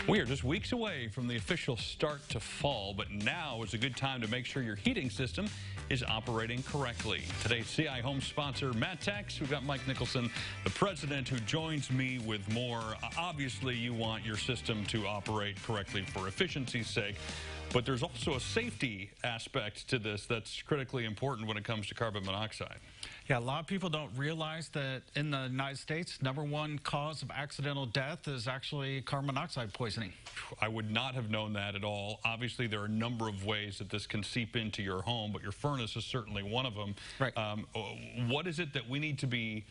We are just weeks away from the official start to fall, but now is a good time to make sure your heating system is operating correctly. Today's CI Home sponsor, Mattex. We've got Mike Nicholson, the president, who joins me with more. Obviously, you want your system to operate correctly for efficiency's sake, but there's also a safety aspect to this that's critically important when it comes to carbon monoxide. Yeah, a lot of people don't realize that in the United States, #1 cause of accidental death is actually carbon monoxide poisoning. I would not have known that at all. Obviously, there are a number of ways that this can seep into your home, but your furnace is certainly one of them. Right. What is it that we need to be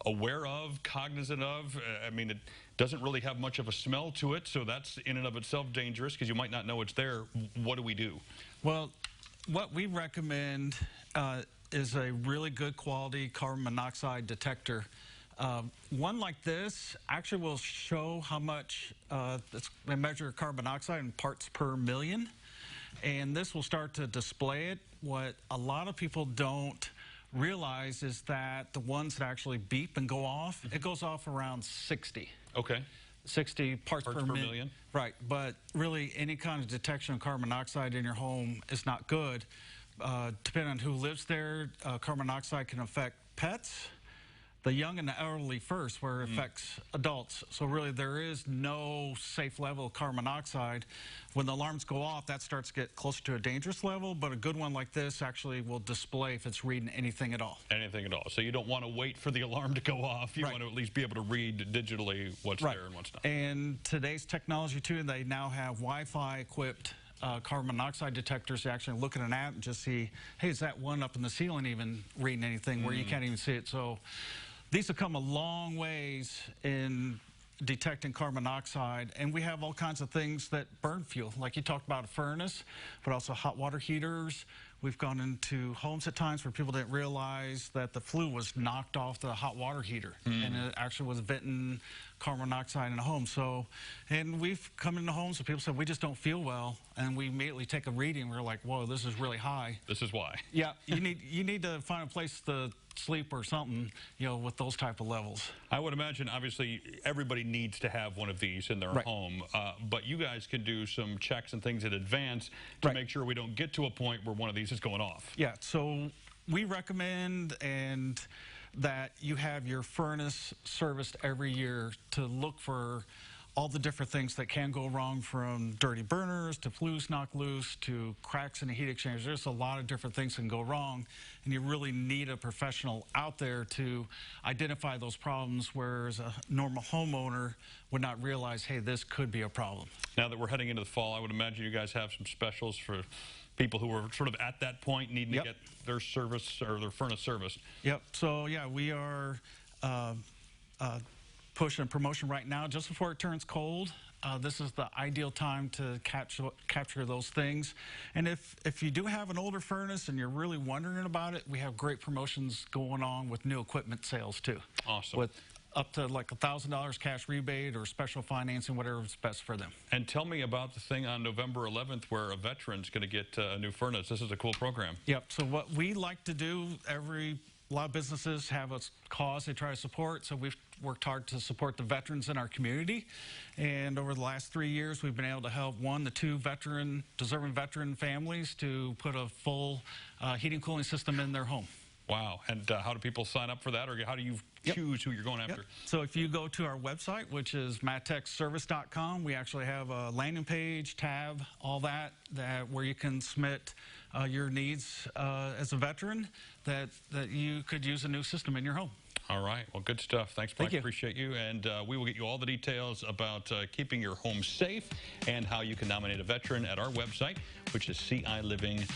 aware of, cognizant of? I mean, it doesn't really have much of a smell to it, so that's in and of itself dangerous because you might not know it's there. What do we do? Well, what we recommend is a really good quality carbon monoxide detector. One like this actually will show how much they measure carbon monoxide in parts per million, and this will start to display it. What a lot of people don't realize is that the ones that actually beep and go off, it goes off around 60. Okay. 60 parts per million. Right, but really any kind of detection of carbon monoxide in your home is not good. Depending on who lives there, carbon monoxide can affect pets, the young and the elderly first, where it affects adults. So really there is no safe level of carbon monoxide. When the alarms go off, that starts to get closer to a dangerous level, but a good one like this actually will display if it's reading anything at all. Anything at all. So you don't want to wait for the alarm to go off. You want to at least be able to read digitally what's there and what's not. And today's technology too, they now have Wi-Fi equipped carbon monoxide detectors to actually look at an app and just see, hey, is that one up in the ceiling even reading anything where you can't even see it? So these have come a long ways in detecting carbon monoxide, and we have all kinds of things that burn fuel, like you talked about a furnace, but also hot water heaters. We've gone into homes at times where people didn't realize that the flue was knocked off the hot water heater, and it actually was venting carbon monoxide in the home. So, and we've come into homes where people said, we just don't feel well, and we immediately take a reading. We're like, whoa, this is really high. This is why. Yeah, you need to find a place to sleep or something, with those type of levels. I would imagine, obviously, everybody needs to have one of these in their home, but you guys can do some checks and things in advance to make sure we don't get to a point where one of these is going off. Yeah, so we recommend that you have your furnace serviced every year to look for all the different things that can go wrong, from dirty burners to flues knocked loose to cracks in the heat exchanger. There's a lot of different things that can go wrong, and you really need a professional out there to identify those problems, whereas a normal homeowner would not realize, hey, this could be a problem. Now that we're heading into the fall, I would imagine you guys have some specials for people who are sort of at that point needing to get their service or their furnace serviced. Yep. So, yeah, we are pushing a promotion right now just before it turns cold. This is the ideal time to capture those things. And if you do have an older furnace and you're really wondering about it, we have great promotions going on with new equipment sales too. Awesome. With up to like $1,000 cash rebate or special financing, whatever is best for them. And tell me about the thing on November 11th where a veteran's going to get a new furnace. This is a cool program. Yep. So what we like to do, a lot of businesses have a cause they try to support, so we've worked hard to support the veterans in our community. And over the last 3 years, we've been able to help the two deserving veteran families to put a full heating and cooling system in their home. Wow. And how do people sign up for that, or how do you choose who you're going after? So if you go to our website, which is mattexservice.com, we actually have a landing page, tab, all that where you can submit your needs as a veteran that you could use a new system in your home. All right. Well, good stuff. Thanks, Mike. Thank you. Appreciate you. And we will get you all the details about keeping your home safe and how you can nominate a veteran at our website, which is ciliving.tv.